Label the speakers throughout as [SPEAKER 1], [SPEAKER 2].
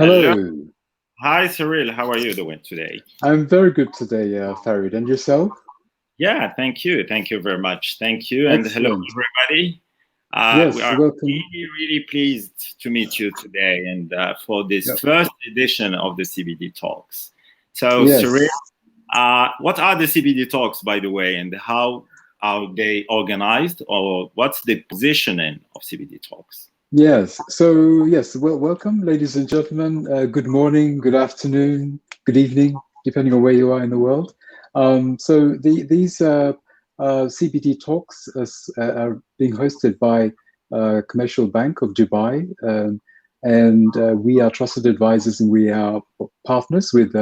[SPEAKER 1] Hello.
[SPEAKER 2] Hello.
[SPEAKER 1] Hi, Cyril. How are you doing today?
[SPEAKER 2] I'm very good today, Farid. And yourself?
[SPEAKER 1] Yeah, thank you. Thank you very much. Thank you. And hello,
[SPEAKER 2] Excellent.
[SPEAKER 1] everybody. We
[SPEAKER 2] Yes,
[SPEAKER 1] are
[SPEAKER 2] welcome.
[SPEAKER 1] really, really pleased to meet you today and for this
[SPEAKER 2] Yep.
[SPEAKER 1] first edition of the CBD Talks. So, Cyril,
[SPEAKER 2] Yes.
[SPEAKER 1] what are the CBD Talks, by the way, and how are they organized, or what's the positioning of CBD Talks?
[SPEAKER 2] Yes. So, yes, welcome, ladies and gentlemen. Good morning, good afternoon, good evening, depending on where you are in the world. These CBD talks are being hosted by Commercial Bank of Dubai, and we are trusted advisors and we are partners with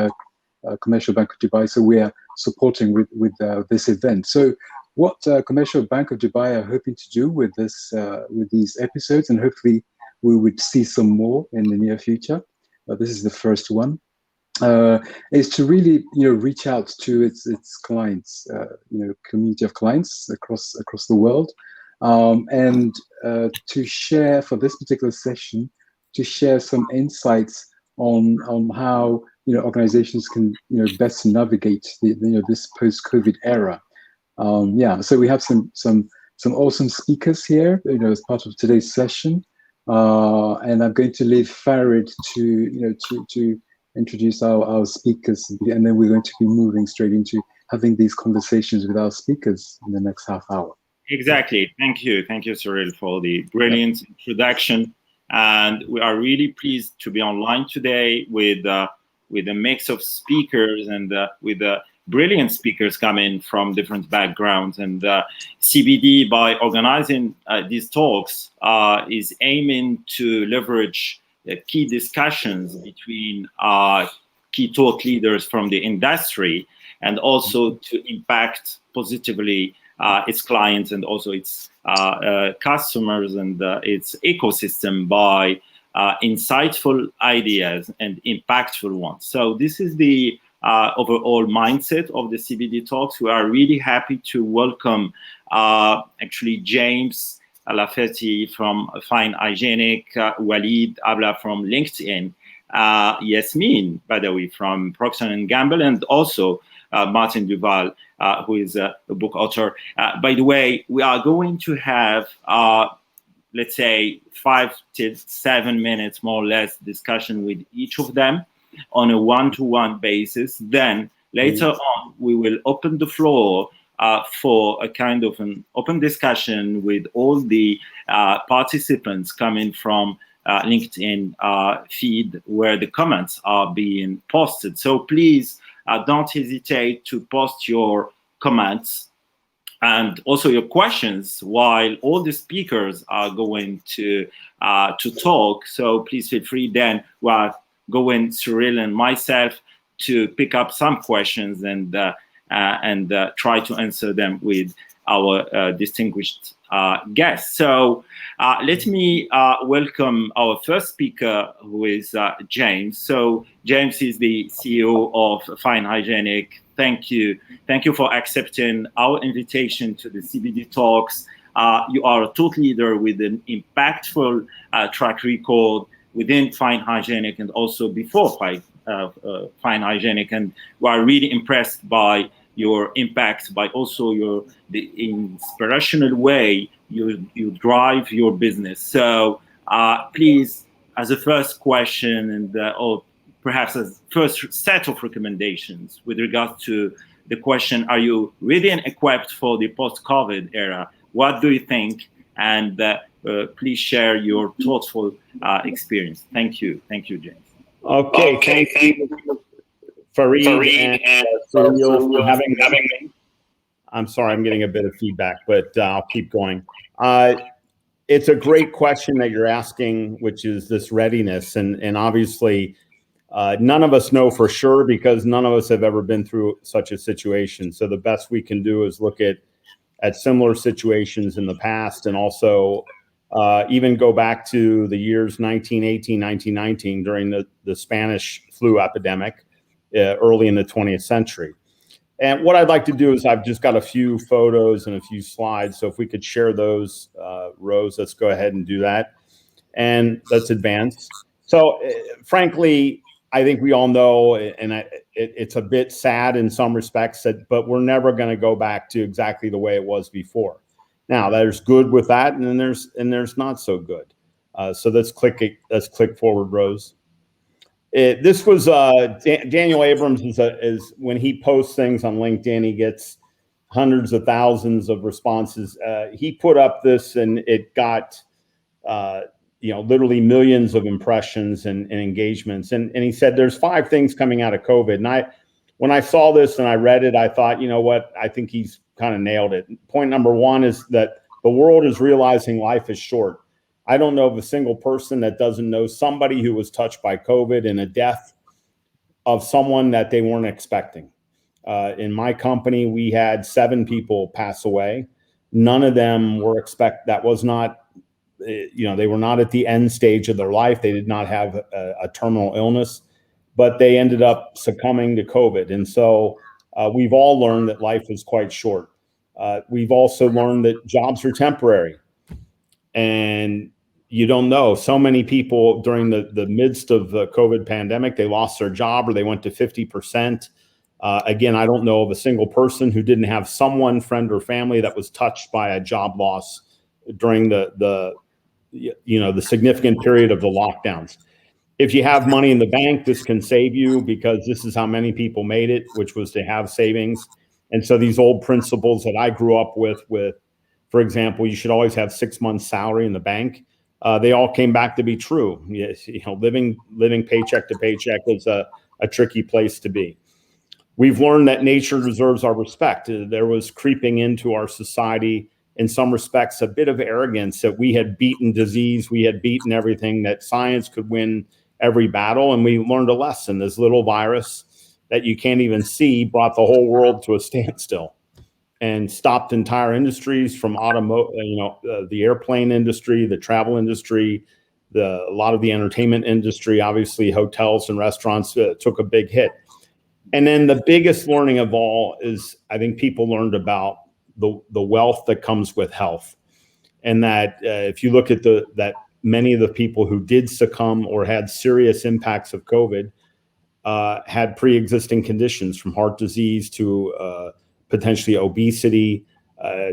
[SPEAKER 2] Commercial Bank of Dubai. So we are supporting with this event. So what Commercial Bank of Dubai are hoping to do with these episodes, and hopefully we would see some more in the near future. This is the first one. Is to really reach out to its clients, community of clients across the world, and to share for this particular session, to share some insights on how organizations can best navigate this post-COVID era. So we have some awesome speakers here, as part of today's session, and I'm going to leave Farid to introduce our speakers, and then we're going to be moving straight into having these conversations with our speakers in the next half hour.
[SPEAKER 1] Exactly. Thank you, Cyril, for the brilliant introduction. And we are really pleased to be online today with a mix of speakers and with brilliant speakers coming from different backgrounds. And CBD, by organizing these talks, is aiming to leverage key discussions between key thought leaders from the industry, and also to impact positively its clients and also its customers and its ecosystem by insightful ideas and impactful ones. So this is the overall mindset of the CBD Talks. We are really happy to welcome actually James Lafferty from Fine Hygienic, Walid Abla from LinkedIn, Yasmin Badawi from Procter & Gamble, and also Martin Duval, who is a book author. By the way, we are going to have, let's say, 5 to 7 minutes, more or less, discussion with each of them on a one-to-one basis. Then later on, we will open the floor for a kind of an open discussion with all the participants coming from LinkedIn feed, where the comments are being posted. So please don't hesitate to post your comments and also your questions while all the speakers are going to talk. So please feel free then, while going Cyril and myself, to pick up some questions and try to answer them with our distinguished guests. So let me welcome our first speaker, who is James. So James is the CEO of Fine Hygienic. Thank you for accepting our invitation to the CBD Talks. You are a thought leader with an impactful track record within Fine Hygienic and also before Fine Hygienic, and we are really impressed by your impact, by also the inspirational way you drive your business. So please, as a first question, and or perhaps as first set of recommendations with regards to the question, are you ready and equipped for the post-COVID era? What do you think? And please share your thoughtful experience. Thank you, James.
[SPEAKER 3] Okay, thank you, Farid and Cyril, for having me. I'm sorry, I'm getting a bit of feedback, but I'll keep going. It's a great question that you're asking, which is this readiness. And obviously, none of us know for sure, because none of us have ever been through such a situation. So the best we can do is look at similar situations in the past, and also even go back to the years 1918, 1919, during the Spanish flu epidemic early in the 20th century. And what I'd like to do is, I've just got a few photos and a few slides. So if we could share those, Rose, let's go ahead and do that. And let's advance. So, frankly, I think we all know, and it's a bit sad in some respects, but we're never going to go back to exactly the way it was before. Now, there's good with that, and then there's not so good. So let's click forward, Rose. This was Daniel Abrams is when he posts things on LinkedIn, he gets hundreds of thousands of responses. He put up this, and it got literally millions of impressions and engagements. And he said there's 5 things coming out of COVID. And when I saw this and I read it, I thought, you know what, I think he's kind of nailed it. Point number 1 is that the world is realizing life is short. I don't know of a single person that doesn't know somebody who was touched by COVID and a death of someone that they weren't expecting. In my company, we had 7 people pass away. None of them were that was not, they were not at the end stage of their life. They did not have a terminal illness, but they ended up succumbing to COVID. And so we've all learned that life is quite short. We've also learned that jobs are temporary. And you don't know. So many people during the midst of the COVID pandemic, they lost their job or they went to 50%. Again, I don't know of a single person who didn't have someone, friend or family that was touched by a job loss during the significant period of the lockdowns. If you have money in the bank, this can save you, because this is how many people made it, which was to have savings. And so these old principles that I grew up with, for example, you should always have 6 months salary in the bank. They all came back to be true. Yes, living paycheck to paycheck is a tricky place to be. We've learned that nature deserves our respect. There was creeping into our society, in some respects, a bit of arrogance that we had beaten disease, we had beaten everything, that science could win every battle, and we learned a lesson. This little virus that you can't even see brought the whole world to a standstill and stopped entire industries from the airplane industry, the travel industry, a lot of the entertainment industry. Obviously, hotels and restaurants took a big hit. And then the biggest learning of all is, I think people learned about the wealth that comes with health. And that if you look at that many of the people who did succumb or had serious impacts of COVID had pre-existing conditions, from heart disease to potentially obesity,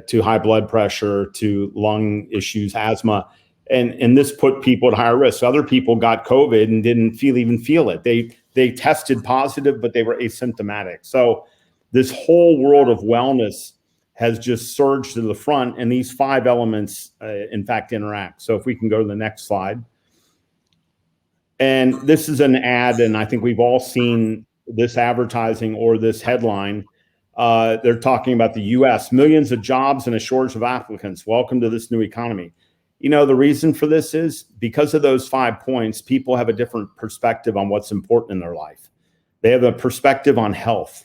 [SPEAKER 3] to high blood pressure, to lung issues, asthma. And this put people at higher risk. Other people got COVID and didn't even feel it. They tested positive, but they were asymptomatic. So this whole world of wellness has just surged to the front, and these 5 elements, in fact, interact. So if we can go to the next slide. And this is an ad, and I think we've all seen this advertising or this headline. They're talking about the U.S., millions of jobs and a shortage of applicants. Welcome to this new economy. The reason for this is because of those 5 points, people have a different perspective on what's important in their life. They have a perspective on health.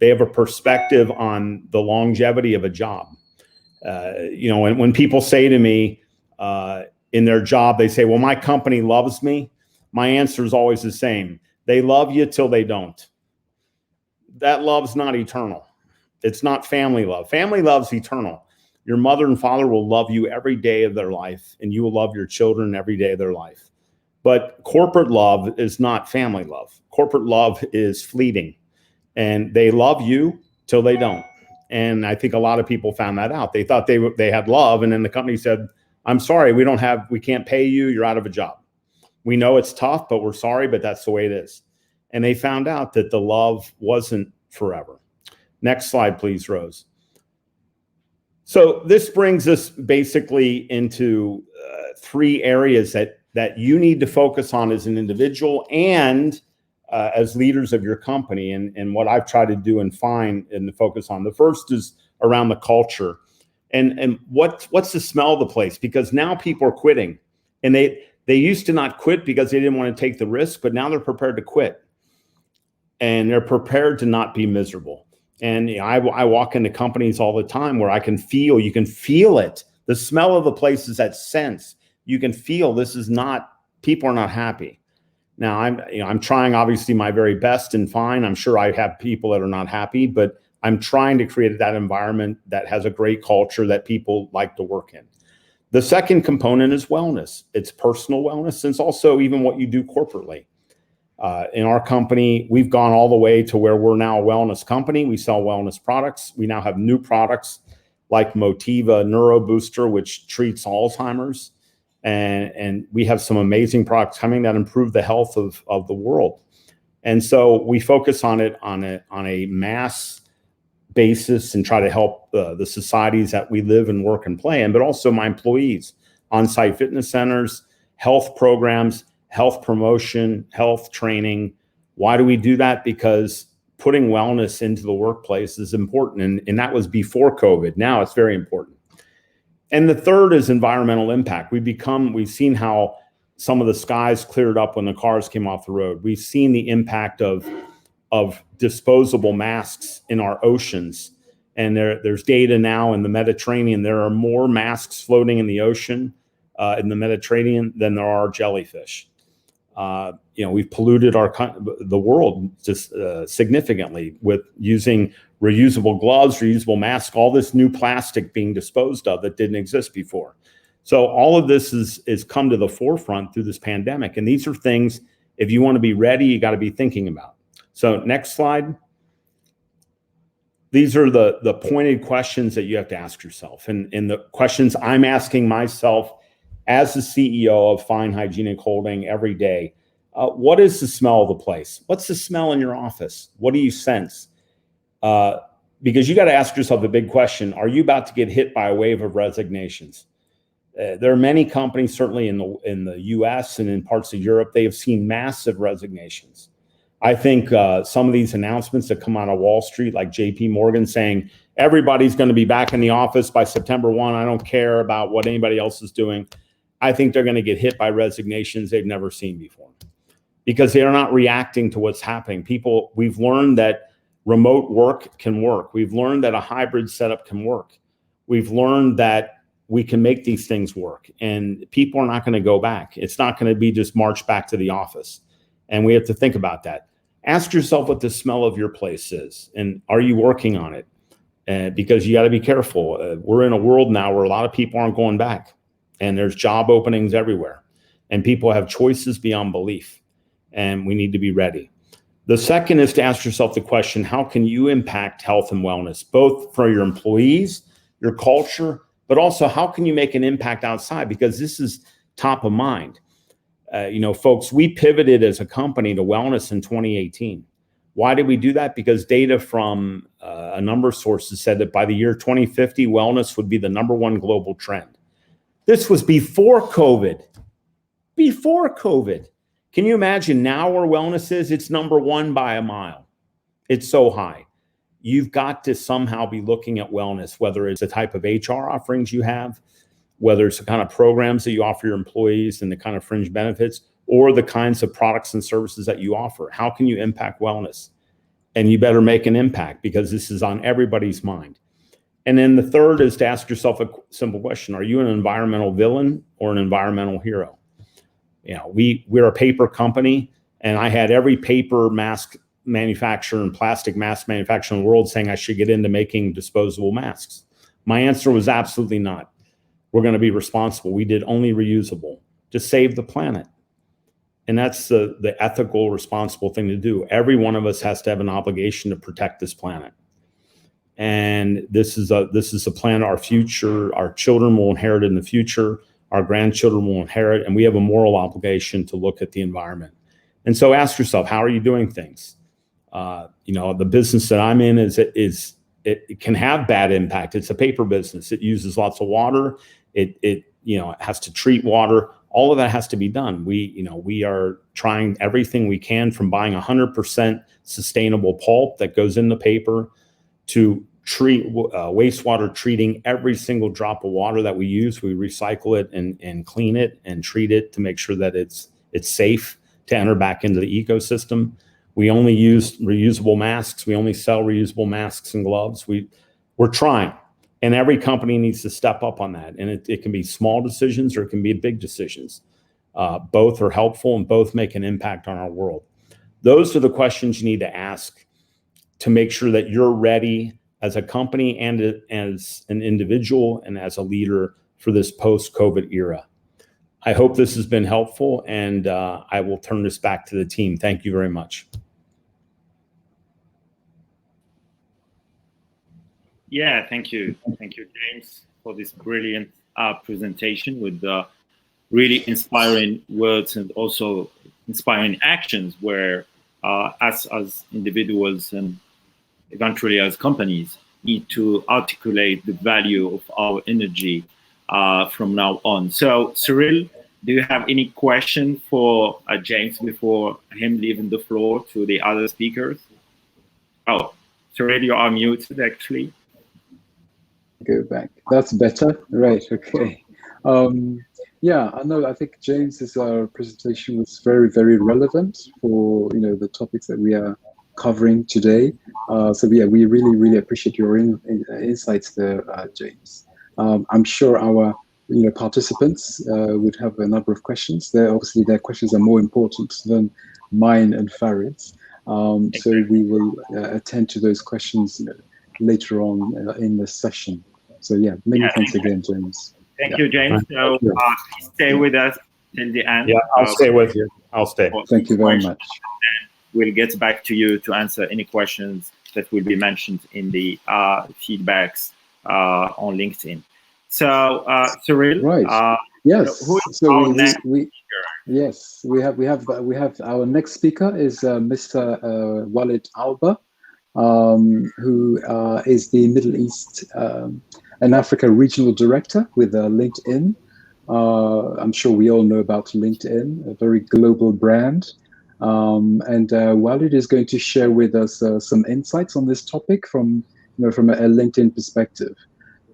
[SPEAKER 3] They have a perspective on the longevity of a job. When people say to me in their job, they say, well, my company loves me. My answer is always the same. They love you till they don't. That love's not eternal. It's not family love. Family love's eternal. Your mother and father will love you every day of their life, and you will love your children every day of their life. But corporate love is not family love. Corporate love is fleeting, and they love you till they don't. And I think a lot of people found that out. They thought they had love, and then the company said, I'm sorry, we can't pay you. You're out of a job. We know it's tough, but we're sorry, but that's the way it is. And they found out that the love wasn't forever. Next slide, please, Rose. So this brings us basically into 3 areas that you need to focus on as an individual and as leaders of your company, and what I've tried to do and find and to focus on. The first is around the culture, and what's the smell of the place, because now people are quitting, and they used to not quit because they didn't want to take the risk, but now they're prepared to quit, and they're prepared to not be miserable. And I walk into companies all the time where you can feel it. The smell of the place is that sense. You can feel people are not happy. Now I'm trying obviously my very best and fine. I'm sure I have people that are not happy, but I'm trying to create that environment that has a great culture that people like to work in. The second component is wellness. It's personal wellness, and it's also even what you do corporately. In our company, we've gone all the way to where we're now a wellness company. We sell wellness products. We now have new products like Motiva Neuro Booster, which treats Alzheimer's. And we have some amazing products coming that improve the health of the world. And so we focus on it on a mass basis and try to help the societies that we live and work and play in, but also my employees, on-site fitness centers, health programs, health promotion, health training. Why do we do that? Because putting wellness into the workplace is important. And that was before COVID. Now it's very important. And the third is environmental impact. We've seen how some of the skies cleared up when the cars came off the road. We've seen the impact of disposable masks in our oceans. And there's data now in the Mediterranean. There are more masks floating in the ocean, in the Mediterranean, than there are jellyfish. We've polluted the world just significantly with using reusable gloves, reusable masks, all this new plastic being disposed of that didn't exist before. So all of this is come to the forefront through this pandemic. And these are things, if you want to be ready, you got to be thinking about. So next slide. These are the pointed questions that you have to ask yourself. And the questions I'm asking myself as the CEO of Fine Hygienic Holding every day. What is the smell of the place? What's the smell in your office? What do you sense? Because you got to ask yourself the big question, are you about to get hit by a wave of resignations? There are many companies, certainly in the US and in parts of Europe, they have seen massive resignations. I think some of these announcements that come out of Wall Street, like JP Morgan saying, everybody's going to be back in the office by September 1. I don't care about what anybody else is doing. I think they're going to get hit by resignations they've never seen before because they are not reacting to what's happening. We've learned that remote work can work. We've learned that a hybrid setup can work. We've learned that we can make these things work, and people are not going to go back. It's not going to be just march back to the office. And we have to think about that. Ask yourself what the smell of your place is, and are you working on it? Because you got to be careful. We're in a world now where a lot of people aren't going back, and there's job openings everywhere, and people have choices beyond belief, and we need to be ready. The second is to ask yourself the question, how can you impact health and wellness, both for your employees, your culture, but also how can you make an impact outside? Because this is top of mind. Folks, we pivoted as a company to wellness in 2018. Why did we do that? Because data from a number of sources said that by the year 2050, wellness would be the #1 global trend. This was before COVID. Before COVID. Can you imagine now where wellness is? It's #1 by a mile. It's so high. You've got to somehow be looking at wellness, whether it's the type of HR offerings you have, whether it's the kind of programs that you offer your employees and the kind of fringe benefits, or the kinds of products and services that you offer. How can you impact wellness? And you better make an impact because this is on everybody's mind. And then the third is to ask yourself a simple question. Are you an environmental villain or an environmental hero? We're a paper company, and I had every paper mask manufacturer and plastic mask manufacturer in the world saying I should get into making disposable masks. My answer was absolutely not. We're going to be responsible. We did only reusable to save the planet. And that's the ethical, responsible thing to do. Every one of us has to have an obligation to protect this planet. And this is a planet our future, our children will inherit in the future, our grandchildren will inherit, and we have a moral obligation to look at the environment. And so ask yourself, how are you doing things? The business that I'm in it can have bad impact. It's a paper business. It uses lots of water. It has to treat water. All of that has to be done. We are trying everything we can, from buying 100% sustainable pulp that goes in the paper to treat wastewater, treating every single drop of water that we use. We recycle it and clean it and treat it to make sure that it's safe to enter back into the ecosystem. We only use reusable masks. We only sell reusable masks and gloves. We're trying. And every company needs to step up on that. And it can be small decisions or it can be big decisions. Both are helpful and both make an impact on our world. Those are the questions you need to ask to make sure that you're ready as a company and as an individual and as a leader for this post-COVID era. I hope this has been helpful, and I will turn this back to the team. Thank you very much.
[SPEAKER 1] Yeah, thank you. Thank you, James, for this brilliant presentation with really inspiring words and also inspiring actions where us as individuals and eventually as companies need to articulate the value of our energy from now on. So, Cyril, do you have any question for James before him leaving the floor to the other speakers? Oh, Cyril, you are muted actually.
[SPEAKER 2] Go back. That's better. Right. Okay. Yeah, I know. I think James's presentation was very, very relevant for the topics that we are covering today. So yeah, we really, really appreciate your insights there, James. I'm sure our participants would have a number of questions. Obviously, their questions are more important than mine and Farid's. So we will attend to those questions later on in the session. So yeah, many thanks again, James.
[SPEAKER 1] Thank you, James. So please stay with us till the end.
[SPEAKER 3] Yeah, I'll stay with you. I'll stay.
[SPEAKER 2] Thank you very much.
[SPEAKER 1] We'll get back to you to answer any questions that will be mentioned in the feedbacks on LinkedIn. So, Cyril,
[SPEAKER 2] right? Yes.
[SPEAKER 1] Who is
[SPEAKER 2] so
[SPEAKER 1] our next speaker?
[SPEAKER 2] Yes, we have our next speaker is Mr. Walid Alba, who is the Middle East and Africa Regional Director with LinkedIn. I'm sure we all know about LinkedIn, a very global brand. And Walid is going to share with us some insights on this topic from a LinkedIn perspective.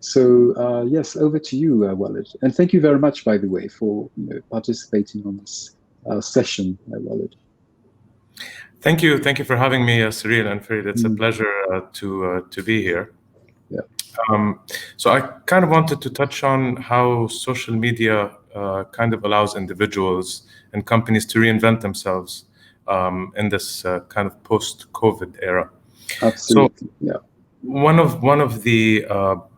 [SPEAKER 2] So yes, over to you, Walid. And thank you very much, by the way, for participating on this session, Walid.
[SPEAKER 4] Thank you for having me, Cyril and Farid. It's a pleasure to be here.
[SPEAKER 2] Yeah.
[SPEAKER 4] So I kind of wanted to touch on how social media kind of allows individuals and companies to reinvent themselves in this kind of post-COVID era.
[SPEAKER 2] Absolutely.
[SPEAKER 4] So,
[SPEAKER 2] yeah.
[SPEAKER 4] One of the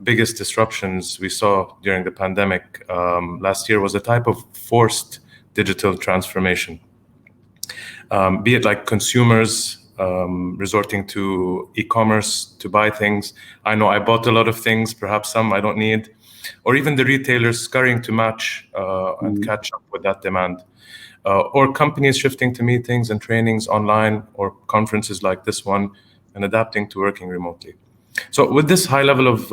[SPEAKER 4] biggest disruptions we saw during the pandemic last year was a type of forced digital transformation. Be it like consumers resorting to e-commerce to buy things. I know I bought a lot of things, perhaps some I don't need, or even the retailers scurrying to match and catch up with that demand. Or companies shifting to meetings and trainings online or conferences like this one and adapting to working remotely. So with this high level of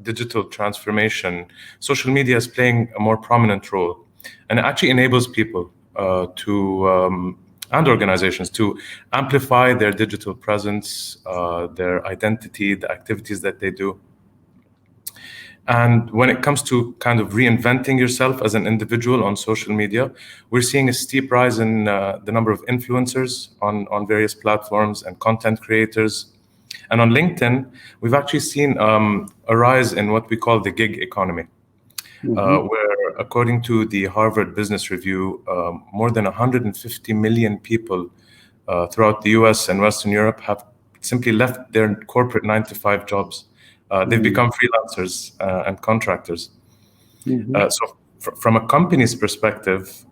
[SPEAKER 4] digital transformation, social media is playing a more prominent role, and it actually enables people and organizations to amplify their digital presence, their identity, the activities that they do. And when it comes to kind of reinventing yourself as an individual on social media, we're seeing a steep rise in the number of influencers on various platforms and content creators. And on LinkedIn, we've actually seen a rise in what we call the gig economy, where, according to the Harvard Business Review, more than 150 million people throughout the US and Western Europe have simply left their corporate 9-to-5 jobs. They've become freelancers and contractors. So from a company's perspective,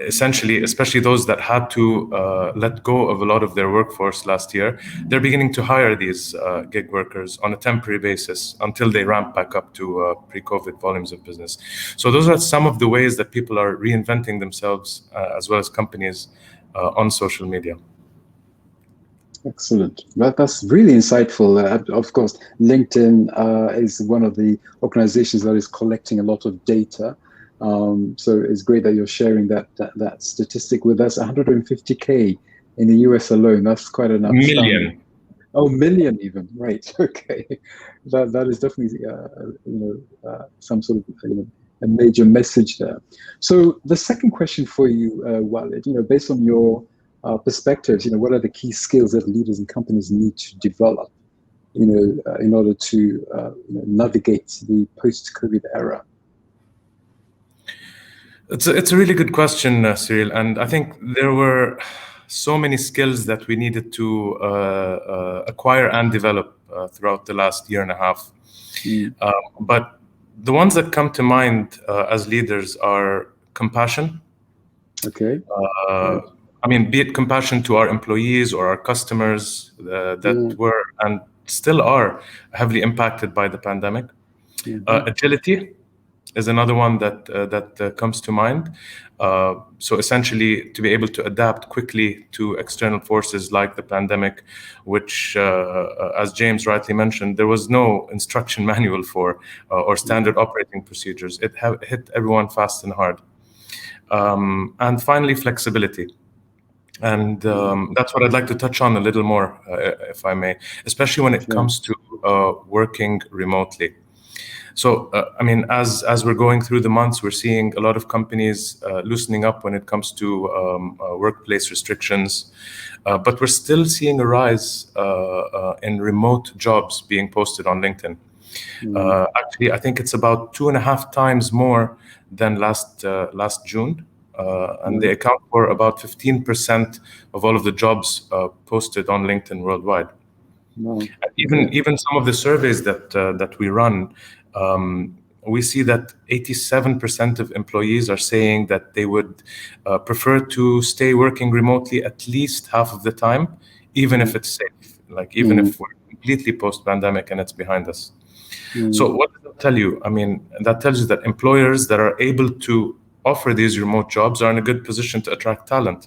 [SPEAKER 4] essentially, especially those that had to let go of a lot of their workforce last year, they're beginning to hire these gig workers on a temporary basis until they ramp back up to pre-COVID volumes of business. So those are some of the ways that people are reinventing themselves as well as companies on social media.
[SPEAKER 2] Excellent. That's really insightful. Of course, LinkedIn is one of the organizations that is collecting a lot of data. So it's great that you're sharing that statistic with us. 150K in the US alone. That's quite enough.
[SPEAKER 4] Million.
[SPEAKER 2] Oh, million even. Right. Okay. That is definitely some sort of a major message there. So the second question for you, Walid, based on your perspectives, what are the key skills that leaders and companies need to develop, in order to navigate the post-COVID era?
[SPEAKER 4] It's a really good question, Cyril, and I think there were so many skills that we needed to acquire and develop throughout the last year and a half. But the ones that come to mind as leaders are compassion.
[SPEAKER 2] Okay.
[SPEAKER 4] I mean, be it compassion to our employees or our customers that were and still are heavily impacted by the pandemic. Agility is another one that comes to mind. So essentially, to be able to adapt quickly to external forces like the pandemic, which, as James rightly mentioned, there was no instruction manual for or standard operating procedures. It hit everyone fast and hard. And finally, flexibility. And that's what I'd like to touch on a little more, if I may, especially when it comes to working remotely. So, I mean, as we're going through the months, we're seeing a lot of companies loosening up when it comes to workplace restrictions, but we're still seeing a rise in remote jobs being posted on LinkedIn. Actually, I think it's about 2.5 times more than last June. And they account for about 15% of all of the jobs posted on LinkedIn worldwide. Even some of the surveys that we run, we see that 87% of employees are saying that they would prefer to stay working remotely at least half of the time, even if it's safe, like even if we're completely post-pandemic and it's behind us. So what does that tell you? I mean, that tells you that employers that are able to offer these remote jobs are in a good position to attract talent.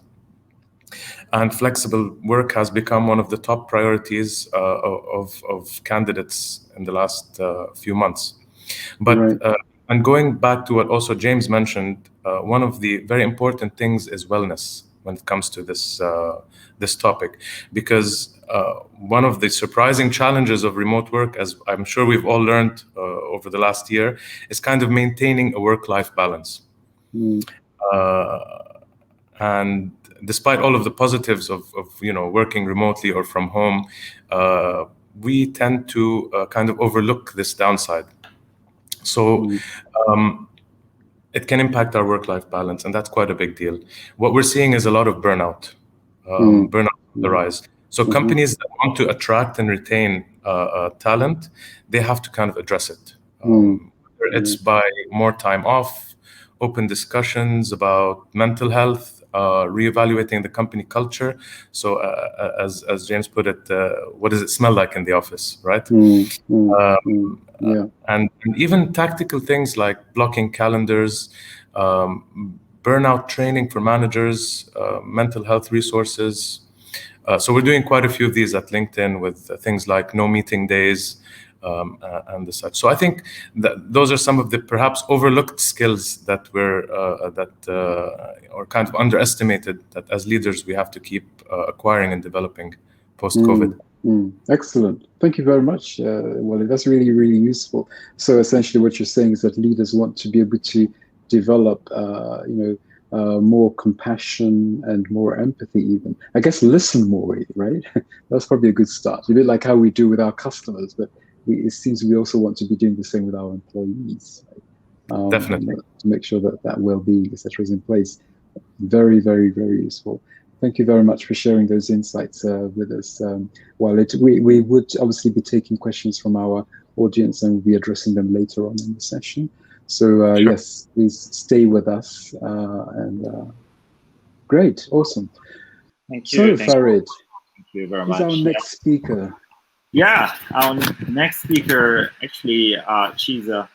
[SPEAKER 4] And flexible work has become one of the top priorities of candidates in the last few months. But and going back to what also James mentioned, one of the very important things is wellness when it comes to this topic, because one of the surprising challenges of remote work, as I'm sure we've all learned over the last year, is kind of maintaining a work-life balance. And despite all of the positives of working remotely or from home, we tend to kind of overlook this downside. So it can impact our work-life balance, and that's quite a big deal. What we're seeing is a lot of burnout, burnout on the rise. So companies that want to attract and retain talent, they have to kind of address it. Whether it's by more time off, open discussions about mental health, reevaluating the company culture. So as James put it, what does it smell like in the office, right? And even tactical things like blocking calendars, burnout training for managers, mental health resources. So we're doing quite a few of these at LinkedIn with things like no meeting days and the such. So I think that those are some of the perhaps overlooked skills that or kind of underestimated, that as leaders we have to keep acquiring and developing post-COVID.
[SPEAKER 2] Excellent. Thank you very much, Wally. That's really, really useful. So essentially what you're saying is that leaders want to be able to develop, more compassion and more empathy even. I guess listen more, right? That's probably a good start. A bit like how we do with our customers, but it seems we also want to be doing the same with our employees. Right?
[SPEAKER 4] Definitely.
[SPEAKER 2] To make sure that well-being, etc., is in place. Very, very, very useful. Thank you very much for sharing those insights with us. We would obviously be taking questions from our audience and we'll be addressing them later on in the session. So yes, please stay with us. Great, awesome.
[SPEAKER 1] Thank you.
[SPEAKER 2] So Farid,
[SPEAKER 1] thank you very much.
[SPEAKER 2] Who's our next speaker?
[SPEAKER 1] Yeah, our next speaker, actually, she's a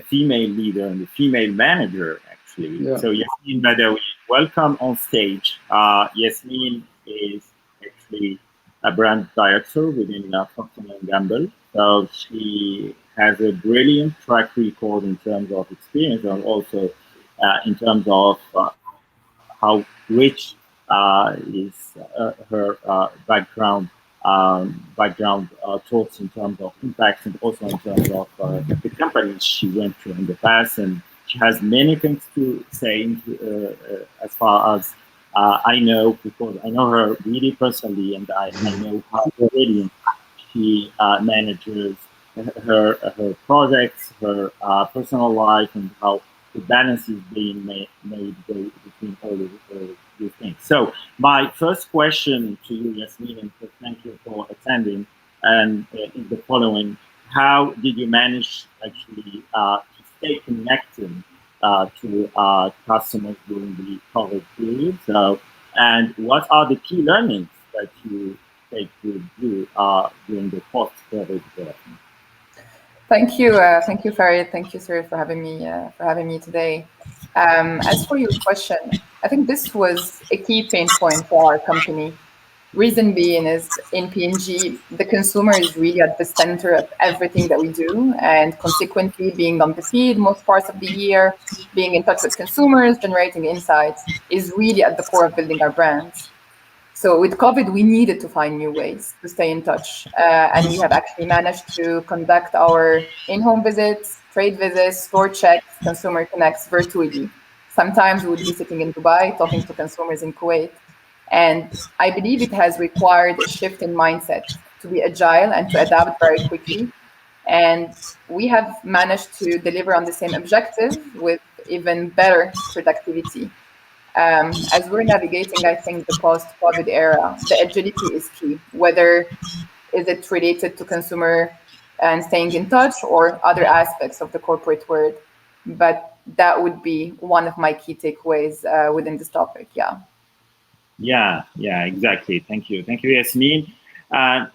[SPEAKER 1] female leader and a female manager, actually. Yeah. So Yasmin Badawi, welcome on stage. Yasmin is actually a brand director within Procter & Gamble. So she has a brilliant track record in terms of experience and also in terms of how rich is her background thoughts in terms of impact and also in terms of the companies she went through in the past. And she has many things to say as far as I know, because I know her really personally, and I know how brilliant she manages her projects, her personal life, and how the balance is being made between all of these things. So my first question to you, Yasmin, and thank you for attending, and is the following: how did you manage actually to stay connected to customers during the COVID period? So, and what are the key learnings that you take with you during the post-COVID era?
[SPEAKER 5] Thank you, Farid. Thank you, Cyril, for having me today. As for your question, I think this was a key pain point for our company. Reason being is in P&G, the consumer is really at the center of everything that we do, and consequently, being on the feed most parts of the year, being in touch with consumers, generating insights is really at the core of building our brands. So with COVID, we needed to find new ways to stay in touch. And we have actually managed to conduct our in-home visits, trade visits, store checks, consumer connects virtually. Sometimes we would be sitting in Dubai talking to consumers in Kuwait. And I believe it has required a shift in mindset to be agile and to adapt very quickly. And we have managed to deliver on the same objective with even better productivity. As we're navigating, I think, the post-COVID era, the agility is key, whether is it related to consumer and staying in touch or other aspects of the corporate world. But that would be one of my key takeaways within this topic, yeah.
[SPEAKER 1] Yeah, exactly. Thank you, Yasmin.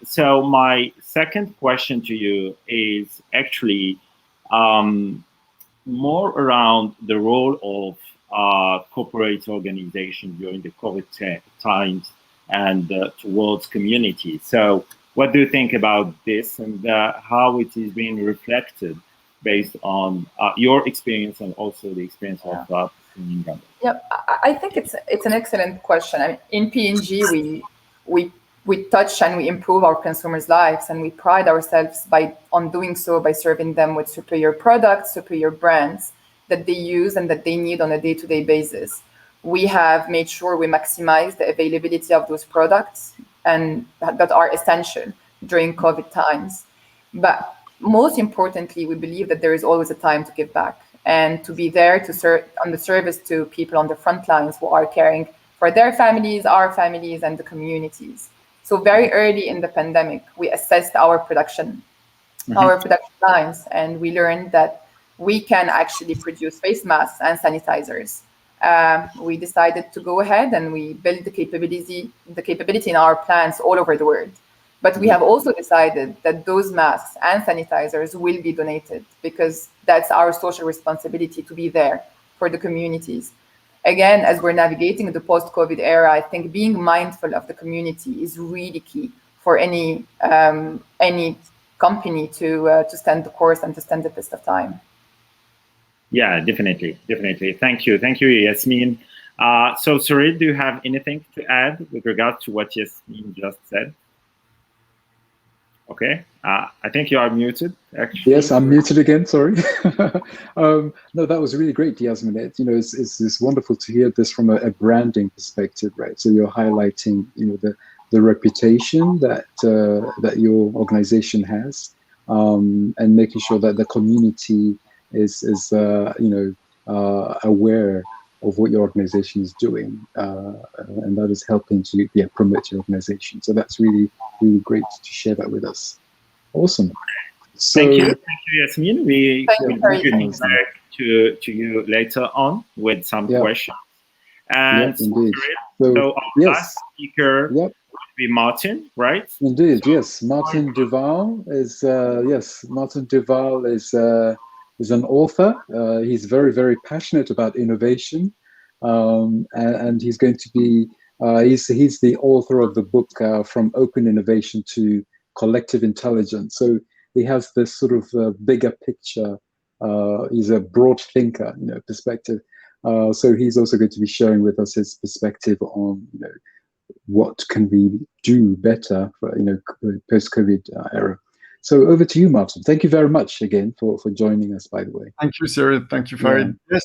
[SPEAKER 1] So my second question to you is actually more around the role of corporate organization during the COVID times and towards community. So what do you think about this, and how it is being reflected based on your experience and also the experience of England?
[SPEAKER 5] Yeah, I think it's an excellent question. I mean, in P&G, we touch and we improve our consumers' lives, and we pride ourselves on doing so by serving them with superior products, superior brands that they use and that they need on a day-to-day basis. We have made sure we maximize the availability of those products and that are essential during COVID times. But most importantly, we believe that there is always a time to give back and to be there to serve on the service to people on the front lines who are caring for their families, our families, and the communities. So very early in the pandemic, we assessed our production lines, and we learned that we can actually produce face masks and sanitizers. We decided to go ahead and we build the capability in our plants all over the world. But we have also decided that those masks and sanitizers will be donated because that's our social responsibility to be there for the communities. Again, as we're navigating the post-COVID era, I think being mindful of the community is really key for any company to stand the course and to stand the test of time.
[SPEAKER 1] Yeah, definitely. Thank you, Yasmin. So, Cyril, do you have anything to add with regard to what Yasmin just said? Okay, I think you are muted, actually.
[SPEAKER 2] Yes, I'm muted again, sorry. No, that was really great, Yasmin. It's wonderful to hear this from a branding perspective, right? So you're highlighting, the reputation that your organization has, and making sure that the community is aware of what your organization is doing, and that is helping to promote your organization. So that's really, really great to share that with us. Awesome. So,
[SPEAKER 1] thank you, Yasmin. We will bring back to you later on with some questions. And
[SPEAKER 2] indeed.
[SPEAKER 1] So our last speaker would be Martin, right?
[SPEAKER 2] Indeed, yes. Martin Duval is is an author. He's very, very passionate about innovation, and he's going to be he's the author of the book From Open Innovation to Collective Intelligence. So he has this sort of bigger picture. He's a broad thinker, perspective. So he's also going to be sharing with us his perspective on what can we do better for post-COVID era. So over to you, Martin. Thank you very much again for joining us, by the way.
[SPEAKER 6] Thank you, Cyril. Thank you, Farid. Yeah. Yes,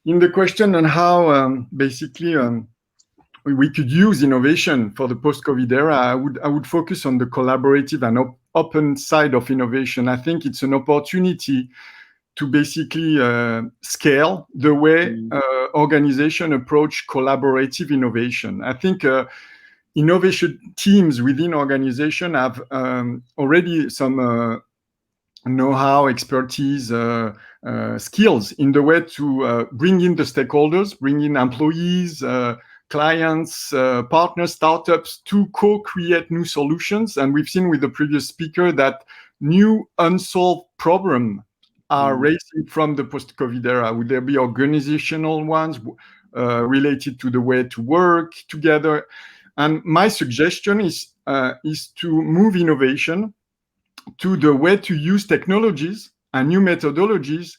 [SPEAKER 6] in the question on how basically we could use innovation for the post-COVID era, I would focus on the collaborative and open side of innovation. I think it's an opportunity to basically scale the way organization approach collaborative innovation. I think innovation teams within organization have already some know-how, expertise, skills in the way to bring in the stakeholders, bring in employees, clients, partners, startups to co-create new solutions. And we've seen with the previous speaker that new unsolved problems are raising from the post-COVID era. Would there be organizational ones related to the way to work together? And my suggestion is to move innovation to the way to use technologies and new methodologies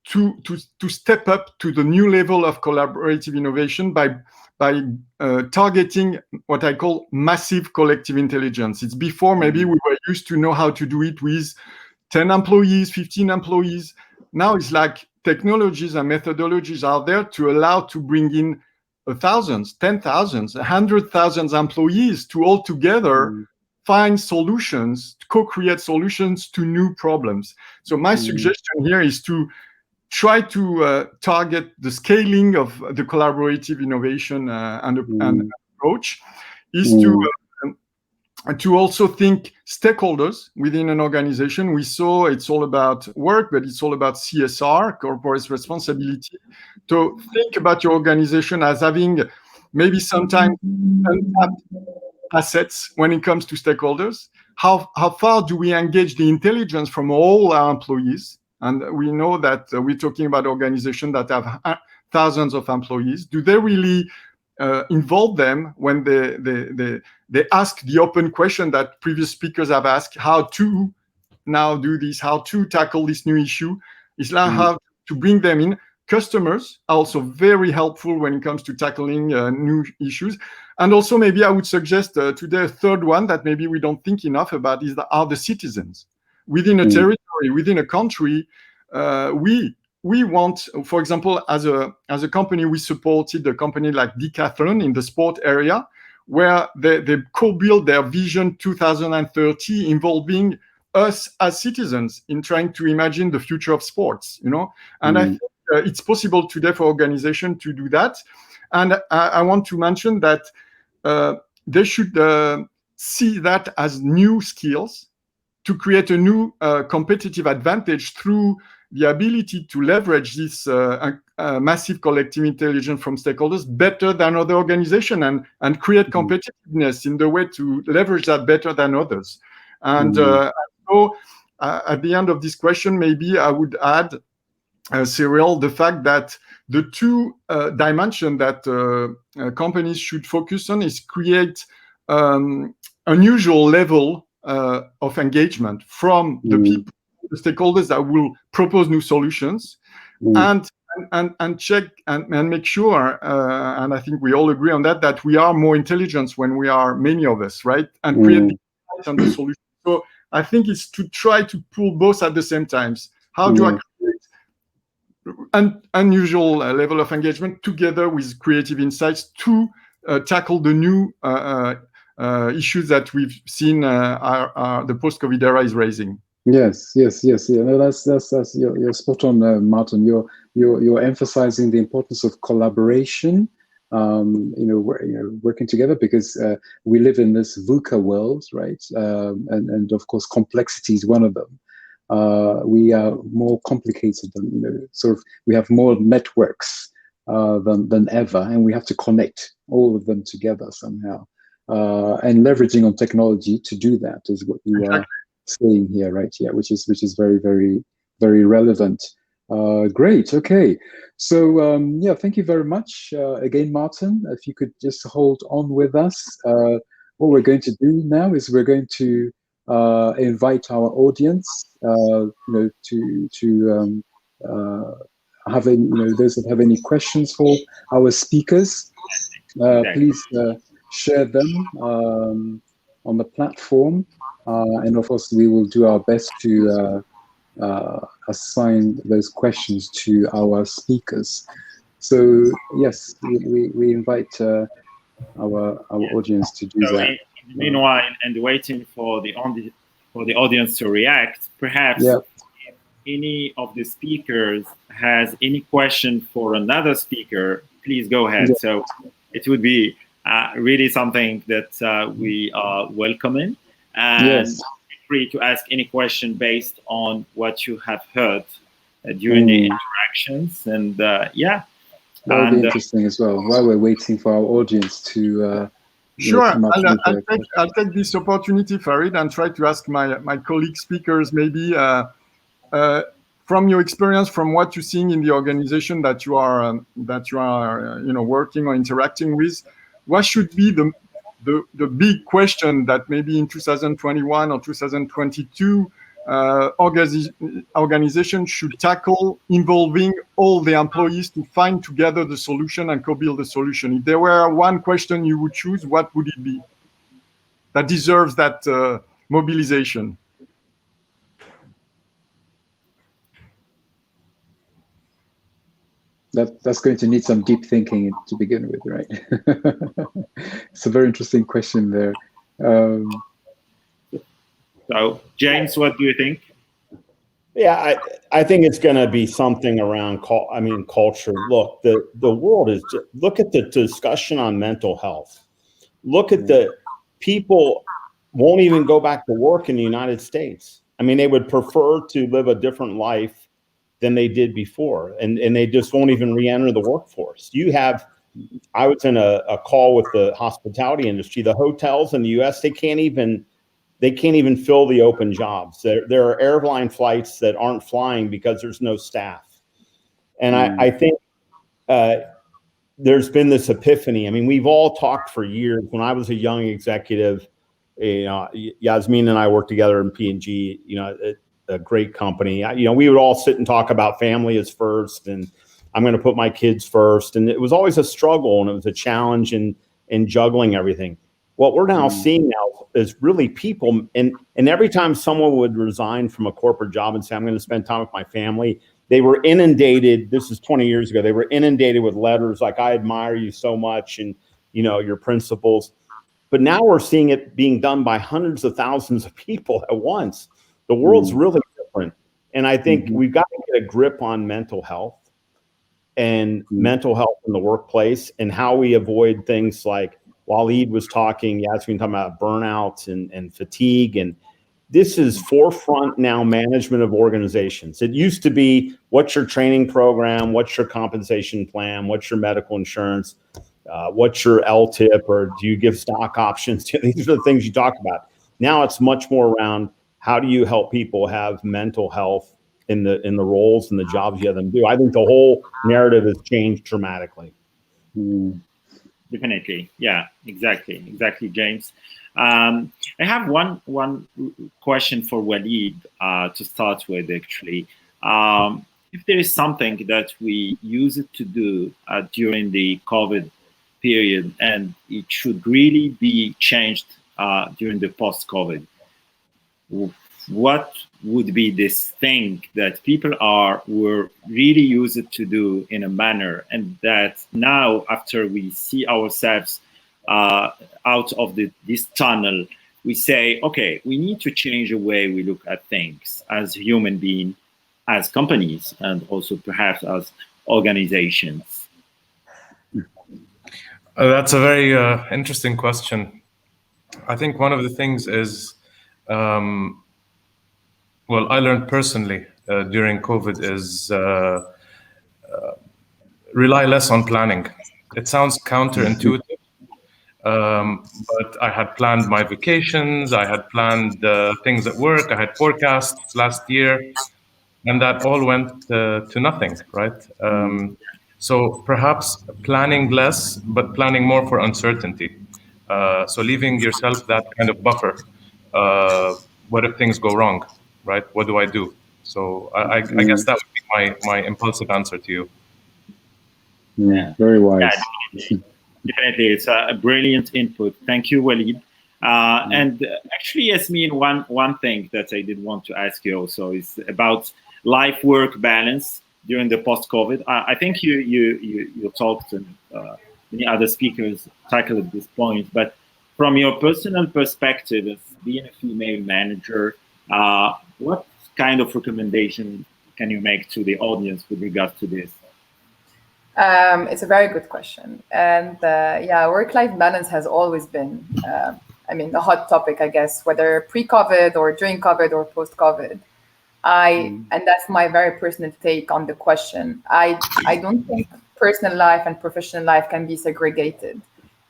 [SPEAKER 6] to step up to the new level of collaborative innovation by targeting what I call massive collective intelligence. It's before maybe we were used to know how to do it with 10 employees, 15 employees. Now it's like technologies and methodologies are there to allow to bring in thousands, 10,000s, 100,000 employees to all together find solutions, co-create solutions to new problems. So my suggestion here is to try to target the scaling of the collaborative innovation and approach, is to also think stakeholders within an organization. We saw it's all about work, but it's all about CSR, corporate responsibility. To think about your organization as having maybe sometimes untapped assets when it comes to stakeholders. How far do we engage the intelligence from all our employees? And we know that we're talking about organizations that have thousands of employees. Do they really involve them when they ask the open question that previous speakers have asked, how to now do this, how to tackle this new issue? It's like how to bring them in. Customers are also very helpful when it comes to tackling new issues. And also maybe I would suggest today a third one that maybe we don't think enough about are the citizens. Within a territory, within a country, we want, for example, as a company, we supported a company like Decathlon in the sport area, where they co-build their vision 2030 involving us as citizens in trying to imagine the future of sports, and I think it's possible today for organization to do that. And I want to mention that they should see that as new skills to create a new competitive advantage through the ability to leverage this massive collective intelligence from stakeholders better than other organizations and create competitiveness in the way to leverage that better than others. And so at the end of this question, maybe I would add, Cyril, the fact that the two dimensions that companies should focus on is create unusual level of engagement from the people, the stakeholders that will propose new solutions, and check and make sure, and I think we all agree on that we are more intelligent when we are many of us, right? And create the insights and the solution. So I think it's to try to pull both at the same time. How do I create an unusual level of engagement together with creative insights to tackle the new issues that we've seen the post-COVID era is raising?
[SPEAKER 2] Yes. No, that's you're spot on, Martin. You're emphasizing the importance of collaboration. Working together, because we live in this VUCA world, right? And of course, complexity is one of them. We are more complicated than we have more networks than ever, and we have to connect all of them together somehow. And leveraging on technology to do that is what you are saying here, right? Yeah, which is very, very, very relevant. Great. Okay. So thank you very much again, Martin. If you could just hold on with us. What we're going to do now is we're going to invite our audience, to have those that have any questions for our speakers. Please share them on the platform, and of course we will do our best to assign those questions to our speakers. So yes, we invite our audience to do that.
[SPEAKER 1] Meanwhile, and waiting for the audience to react, perhaps if any of the speakers has any question for another speaker, please go ahead. So it would be really something that we are welcoming. And
[SPEAKER 2] Yes.
[SPEAKER 1] feel free to ask any question based on what you have heard during the interactions. And yeah.
[SPEAKER 2] That would be
[SPEAKER 1] And,
[SPEAKER 2] interesting as well. While we're waiting for our audience to
[SPEAKER 6] Sure,
[SPEAKER 2] come up with
[SPEAKER 6] I'll take this opportunity, Farid, and try to ask my colleague speakers maybe from your experience, from what you're seeing in the organization that you are working or interacting with, what should be the big question that maybe in 2021 or 2022 organization should tackle, involving all the employees to find together the solution and co-build the solution? If there were one question you would choose, what would it be that deserves that mobilization?
[SPEAKER 2] That's going to need some deep thinking to begin with, right? It's a very interesting question there.
[SPEAKER 1] So, James, what do you think?
[SPEAKER 3] Yeah, I think it's going to be something around culture. Look, the world is. Look at the discussion on mental health. Look at the people won't even go back to work in the United States. I mean, they would prefer to live a different life than they did before, and they just won't even re-enter the workforce. I was in a call with the hospitality industry. The hotels in the U.S. they can't even fill the open jobs. There are airline flights that aren't flying because there's no staff. And I think there's been this epiphany. I mean, we've all talked for years. When I was a young executive, Yasmin and I worked together in P&G, a great company. We would all sit and talk about family is first, and I'm going to put my kids first. And it was always a struggle, and it was a challenge in juggling everything. What we're now seeing now is really people, and every time someone would resign from a corporate job and say, I'm going to spend time with my family, they were inundated. This is 20 years ago. They were inundated with letters like, I admire you so much, and your principles. But now we're seeing it being done by hundreds of thousands of people at once. The world's really different. And I think we've got to get a grip on mental health and mental health in the workplace, and how we avoid things like Waleed was talking, Yasmin talking about burnout and fatigue. And this is forefront now management of organizations. It used to be, what's your training program? What's your compensation plan? What's your medical insurance? What's your LTIP? Or do you give stock options? These are the things you talk about. Now it's much more around, how do you help people have mental health in the roles and the jobs you have them do? I think the whole narrative has changed dramatically.
[SPEAKER 1] Definitely. Yeah, exactly, James. I have one question for Waleed to start with, actually. If there is something that we use it to do during the COVID period, and it should really be changed during the post-COVID, what would be this thing that people were really used to do in a manner, and that now, after we see ourselves out of this tunnel, we say, okay, we need to change the way we look at things as human beings, as companies, and also perhaps as organizations?
[SPEAKER 4] That's a very interesting question. I think one of the things is, well, I learned personally during COVID is rely less on planning. It sounds counterintuitive, but I had planned my vacations, I had planned things at work, I had forecasts last year, and that all went to nothing, right? So perhaps planning less, but planning more for uncertainty. So leaving yourself that kind of buffer. What if things go wrong, right? What do I do? So I guess that would be my impulsive answer to you.
[SPEAKER 2] Yeah, very wise.
[SPEAKER 1] Yeah, definitely, it's a brilliant input. Thank you, Waleed. And actually, Yasmin, one thing that I did want to ask you also is about life-work balance during the post-COVID. I think you talked, and many other speakers tackled this point, but from your personal perspective as being a female manager, what kind of recommendation can you make to the audience with regards to this?
[SPEAKER 5] It's a very good question. And yeah, work-life balance has always been, a hot topic, I guess, whether pre-COVID or during COVID or post-COVID. And that's my very personal take on the question. I don't think personal life and professional life can be segregated.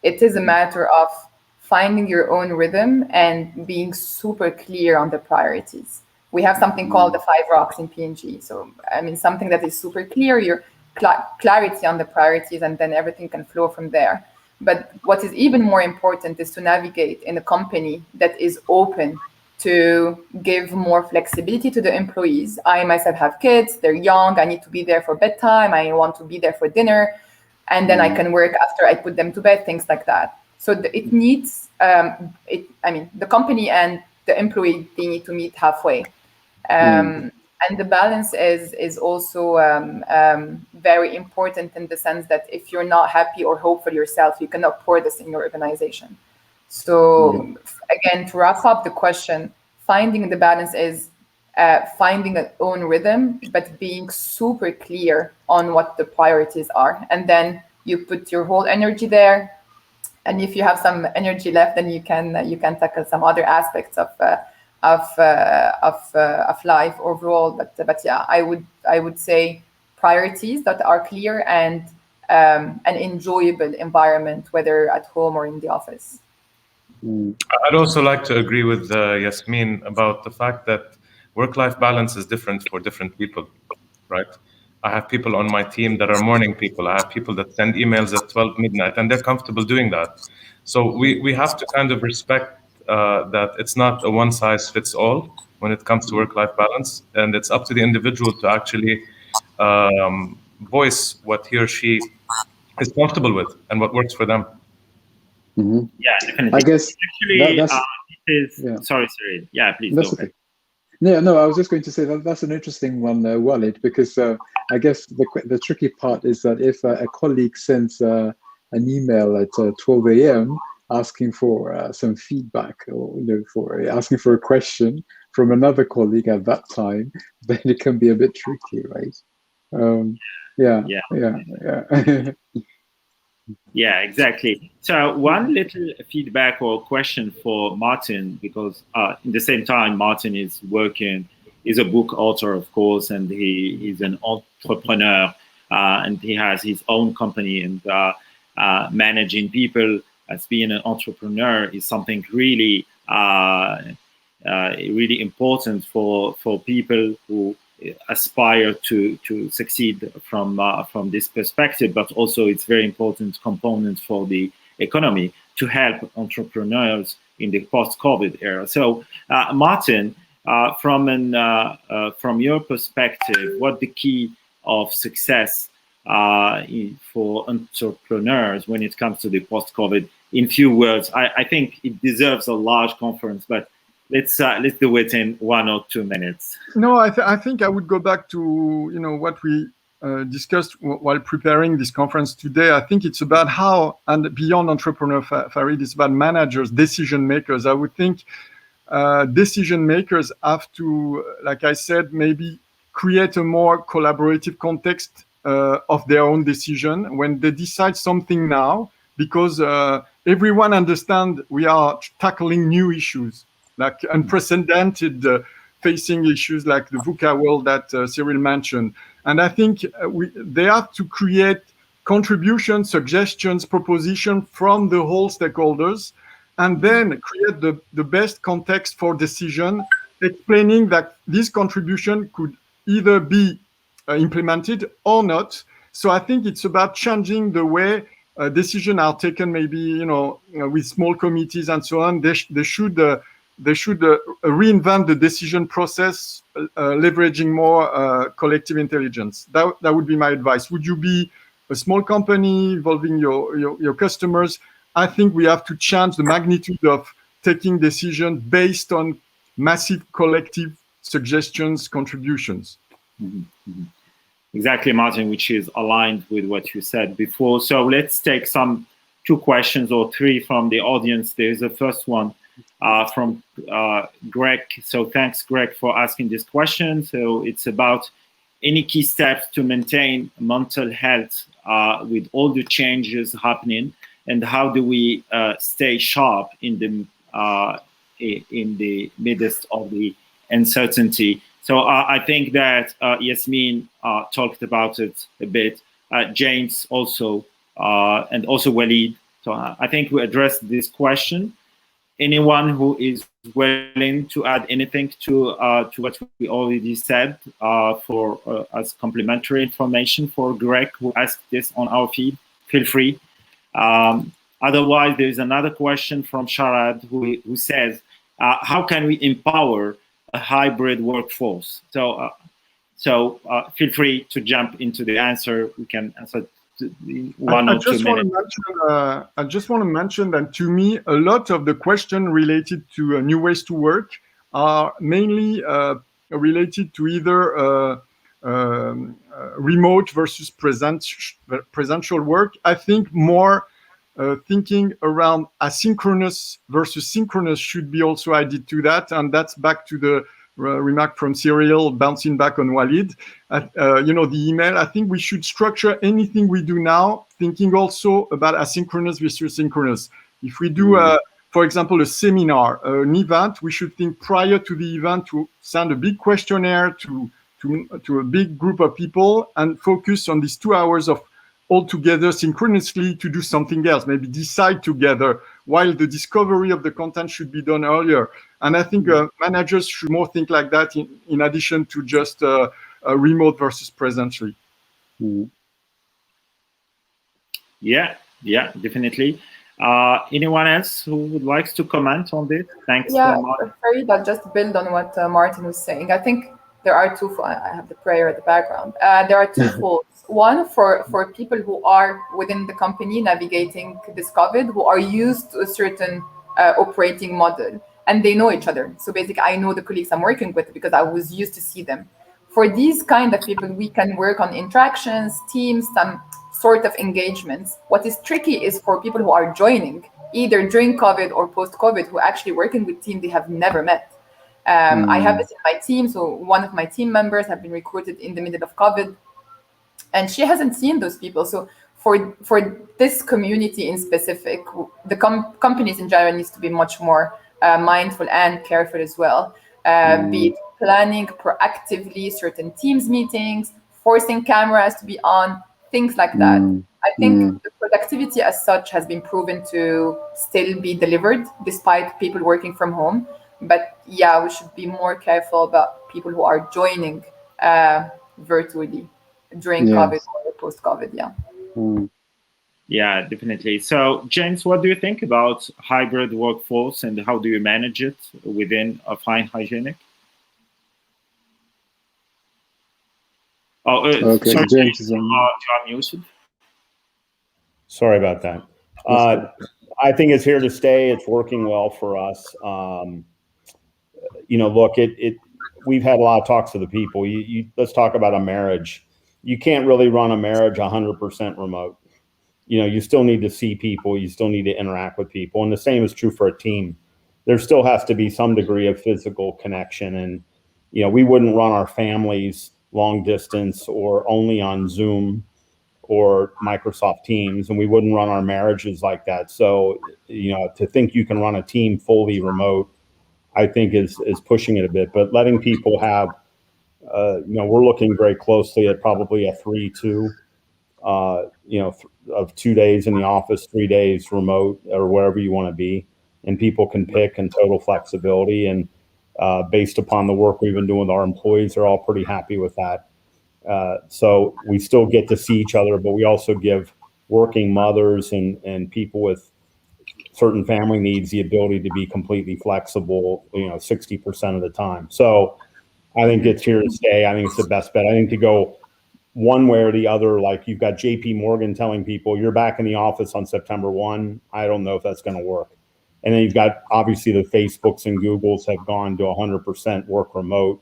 [SPEAKER 5] It is a matter of finding your own rhythm and being super clear on the priorities. We have something called the 5 rocks in P&G. So, something that is super clear, your clarity on the priorities, and then everything can flow from there. But what is even more important is to navigate in a company that is open to give more flexibility to the employees. I myself have kids, they're young, I need to be there for bedtime, I want to be there for dinner, and then I can work after I put them to bed, things like that. So it needs, the company and the employee, they need to meet halfway. And the balance is also very important in the sense that if you're not happy or hopeful yourself, you cannot pour this in your organization. So again, to wrap up the question, finding the balance is finding an own rhythm, but being super clear on what the priorities are. And then you put your whole energy there. And if you have some energy left, then you can tackle some other aspects of life overall. But yeah, I would say priorities that are clear and an enjoyable environment, whether at home or in the office.
[SPEAKER 4] I'd also like to agree with Yasmin about the fact that work-life balance is different for different people, right? I have people on my team that are morning people. I have people that send emails at 12 midnight, and they're comfortable doing that. So we have to kind of respect that it's not a one-size-fits-all when it comes to work-life balance, and it's up to the individual to actually voice what he or she is comfortable with and what works for them.
[SPEAKER 1] Yeah, definitely.
[SPEAKER 2] I guess
[SPEAKER 1] actually, sorry. Yeah, please.
[SPEAKER 2] That's okay. Yeah, no, I was just going to say that that's an interesting one, Walid, because I guess the tricky part is that if a colleague sends an email at 12 a.m. asking for some feedback or asking for a question from another colleague at that time, then it can be a bit tricky, right? Yeah.
[SPEAKER 1] Yeah, exactly. So one little feedback or question for Martin, because in the same time, Martin is a book author, of course, and he's an entrepreneur, and he has his own company, and managing people as being an entrepreneur is something really, really important for people who aspire to succeed from this perspective, but also it's very important component for the economy to help entrepreneurs in the post-COVID era. So, Martin, from your perspective, what the key of success for entrepreneurs when it comes to the post-COVID? In few words, I think it deserves a large conference, but let's do it in 1 or 2 minutes.
[SPEAKER 6] No, I think I would go back to what we discussed while preparing this conference today. I think it's about how, and beyond entrepreneur, Farid, it's about managers, decision makers. I would think decision makers have to, like I said, maybe create a more collaborative context of their own decision when they decide something now, because everyone understands we are tackling new issues, like unprecedented facing issues like the VUCA world that Cyril mentioned. And I think they have to create contributions, suggestions, propositions from the whole stakeholders, and then create the best context for decision, explaining that this contribution could either be implemented or not. So I think it's about changing the way decisions are taken, maybe, with small committees and so on. They should reinvent the decision process, leveraging more collective intelligence. That would be my advice. Would you be a small company involving your customers? I think we have to change the magnitude of taking decisions based on massive collective suggestions, contributions.
[SPEAKER 1] Mm-hmm. Exactly, Martin, which is aligned with what you said before. So let's take 2 questions or 3 from the audience. There's the first one from Greg. So thanks, Greg, for asking this question. So it's about any key steps to maintain mental health with all the changes happening, and how do we stay sharp in the midst of the uncertainty? So I think that Yasmin talked about it a bit. James also, and also Walid. So I think we addressed this question. Anyone who is willing to add anything to what we already said for as complementary information for Greg, who asked this on our feed, feel free. Otherwise, there is another question from Sharad who says, how can we empower a hybrid workforce? So feel free to jump into the answer. We can answer one or 2 minutes.
[SPEAKER 6] I just want to mention that to me, a lot of the questions related to new ways to work are mainly related to either remote versus presential work. I think more thinking around asynchronous versus synchronous should be also added to that, and that's back to the remark from Cyril, bouncing back on Walid. The email. I think we should structure anything we do now, thinking also about asynchronous versus synchronous. If we do, for example, a seminar, an event, we should think prior to the event to send a big questionnaire to a big group of people and focus on these 2 hours of all together synchronously to do something else, maybe decide together, while the discovery of the content should be done earlier. And I think managers should more think like that in addition to just remote versus presentially.
[SPEAKER 1] Yeah, definitely. Anyone else who would like to comment on this? Thanks.
[SPEAKER 5] Yeah, Farid, I'll just build on what Martin was saying. I think there are two. I have the prayer at the background. There are two folds. One for people who are within the company navigating this COVID, who are used to a certain operating model, and they know each other. So basically, I know the colleagues I'm working with because I was used to see them. For these kind of people, we can work on interactions, teams, some sort of engagements. What is tricky is for people who are joining, either during COVID or post-COVID, who are actually working with teams they have never met. I have this in my team. So one of my team members have been recruited in the middle of COVID, and she hasn't seen those people. So for this community in specific, the companies in general needs to be much more mindful and careful as well. Be it planning proactively certain Teams meetings, forcing cameras to be on, things like that. I think the productivity as such has been proven to still be delivered despite people working from home. But yeah, we should be more careful about people who are joining virtually during COVID or post-COVID.
[SPEAKER 1] Yeah, definitely. So, James, what do you think about hybrid workforce and how do you manage it within a Fine Hygienic?
[SPEAKER 2] Okay,
[SPEAKER 1] sorry,
[SPEAKER 2] James is on.
[SPEAKER 3] Sorry about that. I think it's here to stay. It's working well for us. Look, we've had a lot of talks with the people. Let's talk about a marriage. You can't really run a marriage 100% remote. You still need to see people. You still need to interact with people. And the same is true for a team. There still has to be some degree of physical connection. And, we wouldn't run our families long distance or only on Zoom or Microsoft Teams, and we wouldn't run our marriages like that. So, to think you can run a team fully remote, I think is pushing it a bit. But letting people have, we're looking very closely at probably a 3-2, of 2 days in the office, 3 days remote, or wherever you want to be, and people can pick, and total flexibility. And based upon the work we've been doing with our employees, they're all pretty happy with that. So we still get to see each other, but we also give working mothers and people with certain family needs the ability to be completely flexible, 60% of the time. So I think it's here to stay. I think it's the best bet. I think to go one way or the other, like you've got JP Morgan telling people you're back in the office on September 1. I don't know if that's going to work. And then you've got, obviously, the Facebooks and Googles have gone to 100% work remote.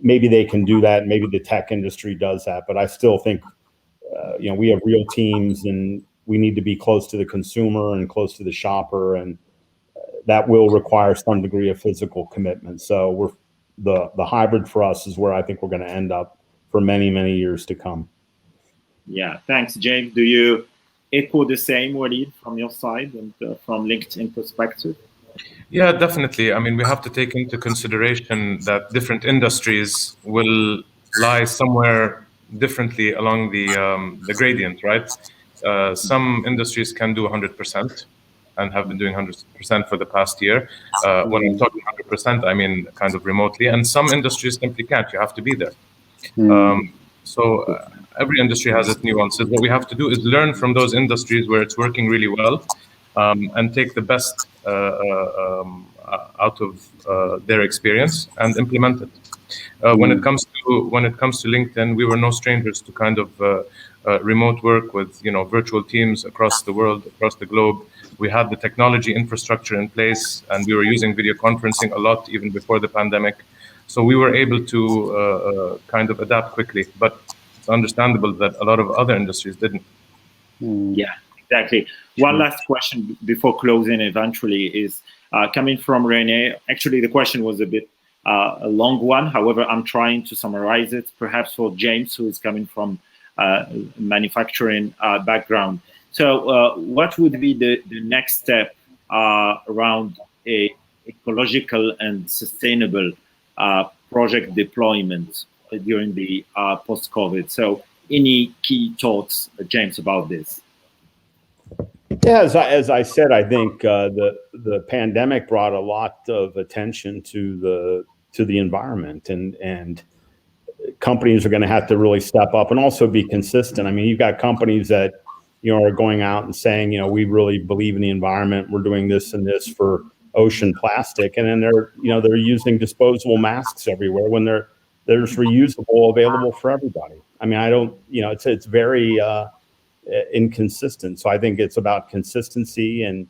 [SPEAKER 3] Maybe they can do that. Maybe the tech industry does that. But I still think, we have real teams, and we need to be close to the consumer and close to the shopper. And that will require some degree of physical commitment. So the hybrid for us is where I think we're going to end up for many, many years to come.
[SPEAKER 1] Yeah, thanks, James. Do you echo the same, Walid, from your side and from LinkedIn perspective?
[SPEAKER 4] Yeah, definitely. I mean, we have to take into consideration that different industries will lie somewhere differently along the gradient, right? Some industries can do 100% and have been doing 100% for the past year. When I'm talking 100%, I mean kind of remotely. And some industries simply can't. You have to be there. So every industry has its nuances. What we have to do is learn from those industries where it's working really well, and take the best out of their experience and implement it. When it comes to LinkedIn, we were no strangers to kind of remote work with virtual teams across the world, across the globe. We had the technology infrastructure in place, and we were using video conferencing a lot even before the pandemic. So we were able to kind of adapt quickly, but it's understandable that a lot of other industries didn't.
[SPEAKER 1] Yeah, exactly. One last question before closing eventually is coming from Rene. Actually, the question was a bit a long one. However, I'm trying to summarize it, perhaps for James, who is coming from manufacturing background. So what would be the next step around a ecological and sustainable project deployment during the post-COVID? So any key thoughts, James, about this?
[SPEAKER 3] Yeah, as I said, I think the pandemic brought a lot of attention to the environment, and companies are going to have to really step up and also be consistent. I mean, you've got companies that are going out and saying, we really believe in the environment. We're doing this and this for ocean plastic, and then they're using disposable masks everywhere when there's reusable available for everybody. I mean, I don't, it's very inconsistent. So I think it's about consistency and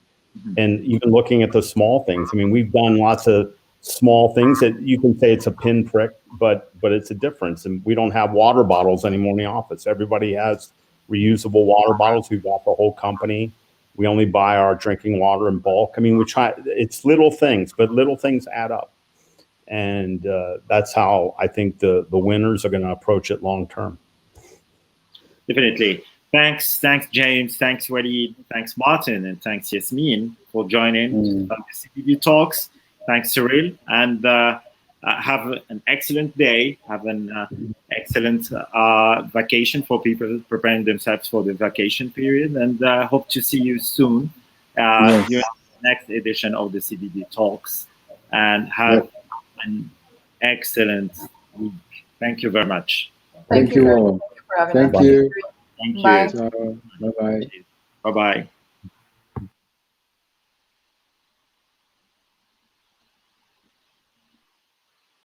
[SPEAKER 3] even looking at the small things. I mean, we've done lots of small things that you can say it's a pinprick, but it's a difference. And we don't have water bottles anymore in the office. Everybody has reusable water bottles. We've got the whole company. We only buy our drinking water in bulk. I mean, it's little things, but little things add up. And that's how I think the winners are going to approach it long term.
[SPEAKER 1] Definitely. Thanks, James. Thanks, Walid. Thanks, Martin. And thanks, Yasmin, for joining the CPD Talks. Thanks, Cyril. And have an excellent day. Have an excellent vacation for people preparing themselves for the vacation period. And hope to see you soon during the next edition of the CPD Talks. And have an excellent week. Thank you very much.
[SPEAKER 2] Thank you all.
[SPEAKER 5] Thank you for having us.
[SPEAKER 2] Thank you.
[SPEAKER 1] Thank you.
[SPEAKER 5] Bye.
[SPEAKER 2] Bye-bye.
[SPEAKER 1] Bye-bye.